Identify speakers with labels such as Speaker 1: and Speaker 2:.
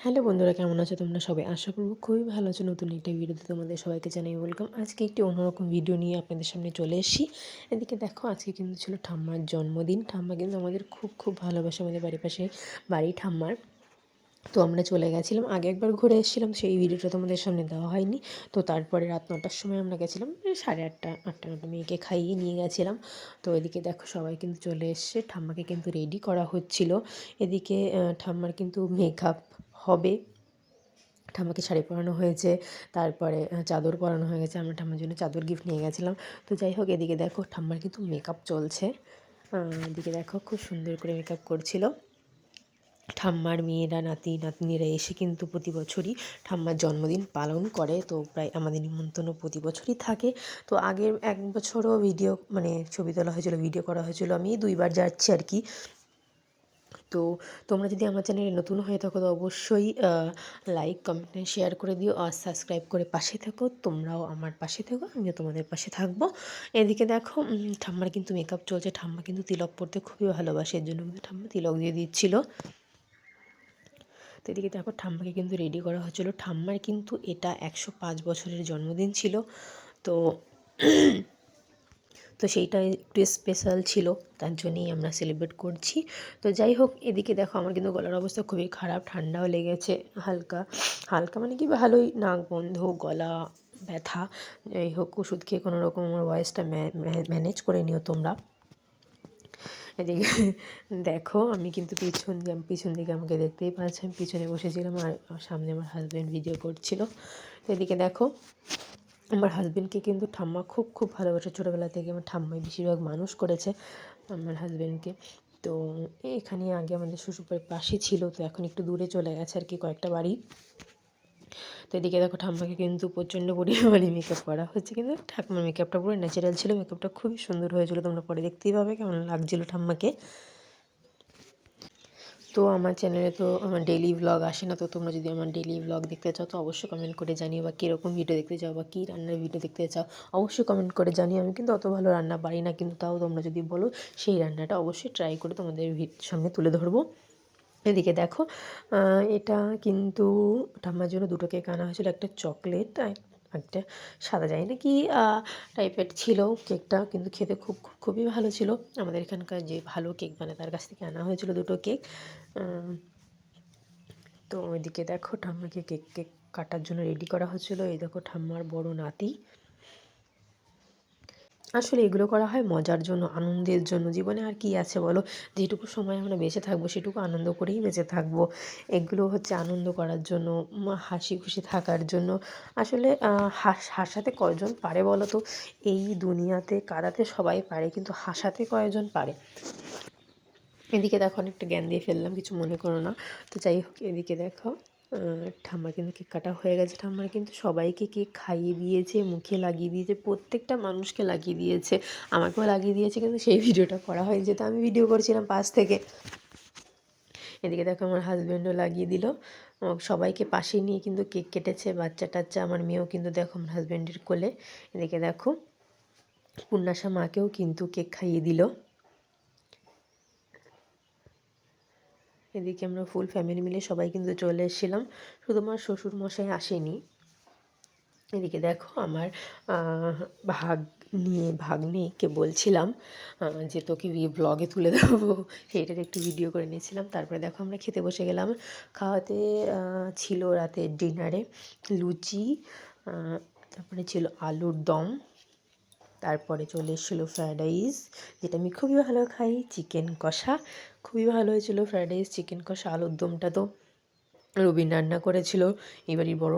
Speaker 1: Hello বন্ধুরা, কেমন আছো তোমরা সবাই? আশা করব খুবই ভালো আছো। নতুন একটা ভিডিওতে তোমাদের সবাইকে জানাই ওয়েলকাম। আজকে একটি অন্যরকম ভিডিও নিয়ে আপনাদের সামনে চলে এসেছি। এদিকে দেখো, আজকে কিন্তু ছিল ঠাম্মার জন্মদিন। ঠাম্মা কিন্তু আমাদের খুব খুব ভালোবাসে, আমাদের বাড়ির পাশে বাড়ি ঠাম্মার। তো আমরা চলে গেছিলাম, আগে একবার ঘুরে এসেছিলাম, সেই ভিডিওটা তোমাদের সামনে দেওয়া হয়নি। তো তারপরে রাত 9টার সময় আমরা গেছিলাম, 8:30 8টা 9টা মেয়েকে খাইয়ে নিয়ে গেছিলাম। তো এদিকে দেখো সবাই কিন্তু চলে এসছে, ঠাম্মাকে কিন্তু রেডি করা হচ্ছিল। এদিকে ঠাম্মার কিন্তু মেকআপ হবে, ঠাম্মাকে শাড়ি পরানো হয়েছে, তারপরে চাদর পরানো হয়ে গেছে। আমরা ঠাম্মার জন্য চাদর গিফট নিয়ে গেছিলাম। তো যাই হোক, এদিকে দেখো ঠাম্মার কিন্তু মেকআপ চলছে। এদিকে দেখো খুব সুন্দর করে মেকআপ করছিল। ঠাম্মার মেয়েরা, নাতি নাতনিরা এসে কিন্তু প্রতি বছরই ঠাম্মার জন্মদিন পালন করে। তো প্রায় আমাদের নিমন্ত্রণ প্রতি বছরই থাকে। তো আগের এক বছরও ভিডিও ছবি তোলা হয়েছিল, ভিডিও করা হয়েছিল। আমি 2বার যাচ্ছি আর কি। তো তোমরা যদি আমার চ্যানেলে নতুন হয়ে থাকো তো অবশ্যই লাইক, কমেন্ট, শেয়ার করে দিও আর সাবস্ক্রাইব করে পাশে থেকো। তোমরাও আমার পাশে থেকো, আমিও তোমাদের পাশে থাকবো। এদিকে দেখো ঠাম্মার কিন্তু মেকআপ চলছে। ঠাম্মা কিন্তু তিলক পরতে খুবই ভালোবাসে, এর জন্য কিন্তু ঠাম্মা তিলক দিয়ে দিচ্ছিল। তো এদিকে দেখো ঠাম্মাকে কিন্তু রেডি করা হচ্ছিল। ঠাম্মার কিন্তু এটা 105 বছরের জন্মদিন ছিল। তো তো সেইটা একটু স্পেশাল ছিল, তার জন্যই আমরা সেলিব্রেট করছি। তো যাই হোক, এদিকে দেখো আমার কিন্তু গলার অবস্থা খুবই খারাপ, ঠান্ডাও লেগেছে হালকা হালকা, মানে কি ভালোই নাক বন্ধ, গলা ব্যথা। যাই হোক, ওষুধ খেয়ে কোনো রকম আমার ভয়েসটা ম্যানেজ করে নিও তোমরা। এদিকে দেখো আমি কিন্তু পিছন দিকে আমাকে দেখতেই পাচ্ছেন, পিছনে বসেছিলাম আর সামনে আমার হাজব্যান্ড ভিডিও করছিল। তো এদিকে দেখো আমার হাজব্যান্ডকে কিন্তু ঠাম্মা খুব খুব ভালোবাসে। ছোটোবেলা থেকে আমার ঠাম্মাই বেশিরভাগ মানুষ করেছে আমার হাজব্যান্ডকে। তো এখানে আগে আমাদের শ্বশুরবাড়ির পাশে ছিল, তো এখন একটু দূরে চলে গেছে আর কি, কয়েকটা বাড়ি। তো এদিকে দেখো ঠাম্মাকে কিন্তু প্রচণ্ড পরিমাণে মেকআপ করা হচ্ছে, কিন্তু ঠাকুমার মেকআপটা পুরো ন্যাচারাল ছিল। মেকআপটা খুবই সুন্দর হয়েছিল, তোমরা পরে দেখতেই পাবে কেমন লাগছিলো ঠাম্মাকে। তো আমার চ্যানেলে তো আমার ডেইলি ভ্লগ আসে না। তো তোমরা যদি আমার ডেইলি ভ্লগ দেখতে চাও তো অবশ্যই কমেন্ট করে জানিও, বা কীরকম ভিডিও দেখতে চাও বা কী রান্নার ভিডিও দেখতে চাও অবশ্যই কমেন্ট করে জানিও। আমি কিন্তু অত ভালো রান্না পারি না, কিন্তু তাও তোমরা যদি বলো সেই রান্নাটা অবশ্যই ট্রাই করে তোমাদের সামনে তুলে ধরবো। এদিকে দেখো এটা কিন্তু ঠাম্মার জন্য 2টো কেক আনা হয়েছিল, একটা চকলেট আর একটা সাদা, যায় না কি টাইপের ছিল কেকটা, কিন্তু খেতে খুবই ভালো ছিল। আমাদের এখানকার যে ভালো কেক বানায় তার কাছ থেকে আনা হয়েছিল 2টো কেক। তো ওইদিকে দেখো ঠাম্মাকে কেক কেক কাটার জন্য রেডি করা হচ্ছিলো। এই দেখো ঠাম্মার বড় নাতি। আসলে এগুলো করা হয় মজার জন্য, আনন্দের জন্য। জীবনে আর কি আছে বলো, যেটুকু সময় আমরা বেঁচে থাকবো সেটুকু আনন্দ করেই বেঁচে থাকবো। এগুলো হচ্ছে আনন্দ করার জন্য, হাসি খুশি থাকার জন্য। আসলে হাসাতে কয়জন পারে বলো তো? এই দুনিয়াতে কাঁদাতে সবাই পারে, কিন্তু হাসাতে কয়জন পারে? এদিকে দেখো অনেকটা জ্ঞান দিয়ে ফেললাম, কিছু মনে করো না। তো যাই হোক, এদিকে দেখো ঠাম্মার কিন্তু কেক কাটা হয়ে গেছে। ঠাম্মার কিন্তু সবাইকে কেক খাইয়ে দিয়েছে, মুখে লাগিয়ে দিয়েছে, প্রত্যেকটা মানুষকে লাগিয়ে দিয়েছে, আমাকেও লাগিয়ে দিয়েছে, কিন্তু সেই ভিডিওটা করা হয়নি যেহেতু আমি ভিডিও করছিলাম পাশ থেকে। এদিকে দেখো আমার হাজব্যান্ডও লাগিয়ে দিল, সবাইকে পাশে নিয়ে কিন্তু কেক কেটেছে, বাচ্চা টাচ্চা। আমার মেয়েও কিন্তু দেখো আমার হাজব্যান্ডের কোলে। এদিকে দেখো পূর্ণাশা মাকেও কিন্তু কেক খাইয়ে দিল। এদিকে আমরা ফুল ফ্যামিলি মিলে সবাই কিন্তু চলে এসেছিলাম, শুধু আমার শ্বশুরমশাই আসেনি। এদিকে দেখো আমার ভাগ্নিকে বলছিলাম যে তোকে ব্লগে তুলে দেবো, সেইটার একটু ভিডিও করে নিয়েছিলাম। তারপরে দেখো আমরা খেতে বসে গেলাম। খাওয়াতে ছিল রাতের ডিনারে লুচি, তারপরে ছিল আলুর দম, তারপরে চলে এসেছিলো ফ্রায়েড রাইস, যেটা আমি খুবই ভালো খাই, চিকেন কষা খুবই ভালো হয়েছিল। ফ্রায়েড রাইস, চিকেন কষা, আলুর দমটা তো রবিন রান্না করেছিল, এবারই বড়